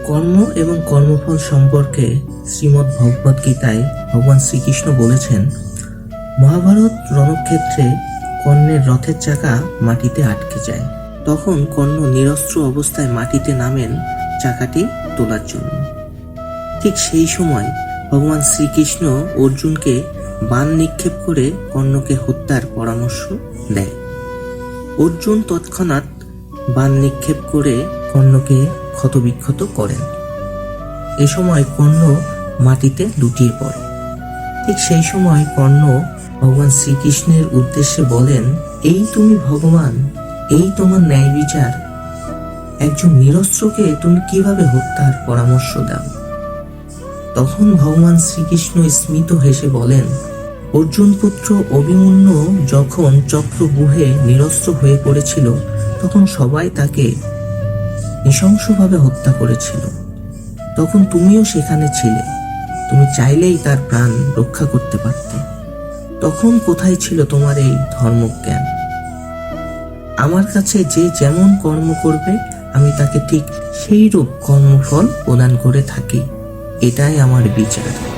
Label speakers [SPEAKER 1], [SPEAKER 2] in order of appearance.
[SPEAKER 1] কর্ম এবং কর্মফল সম্পর্কে শ্রীমদ্ ভগবদ গীতায় ভগবান শ্রীকৃষ্ণ বলেছেন, মহাভারত রণক্ষেত্রে কর্ণের রথের চাকা মাটিতে আটকে যায়। তখন কর্ণ নিরস্ত্র অবস্থায় মাটিতে নামেন চাকাটি তোলার জন্য। ঠিক সেই সময় ভগবান শ্রীকৃষ্ণ অর্জুনকে বাণ নিক্ষেপ করে কর্ণকে হত্যার পরামর্শ দেয়। অর্জুন তৎক্ষণাৎ বাণ নিক্ষেপ করে কর্ণকে ক্ষতবিক্ষত করেন। এ সময় কর্ণ মাটিতে লুটিয়ে পড়ে। ঠিক সেই সময় কর্ণ ভগবান শ্রীকৃষ্ণের উদ্দেশ্যে বলেন, এই তুমি ভগবান, এই তোমার ন্যায় বিচার। একজন নিরস্ত্রকে তুমি কিভাবে হত্যার পরামর্শ দাও? তখন ভগবান শ্রীকৃষ্ণ স্মিত হেসে বলেন, অর্জুন পুত্র অভিমন্যু যখন চক্রব্যূহে নিরস্ত্র হয়ে পড়েছিল, তখন সবাই তাকে নৃশংসভাবে হত্যা করেছিল। তখন তুমিও সেখানে ছিলে। তুমি চাইলেই তার প্রাণ রক্ষা করতে পারতে। তখন কোথায় ছিল তোমার এই ধর্মজ্ঞান? আমার কাছে যে যেমন কর্ম করবে, আমি তাকে ঠিক সেই রূপ কর্মফল প্রদান করে থাকি। এটাই আমার বিচার।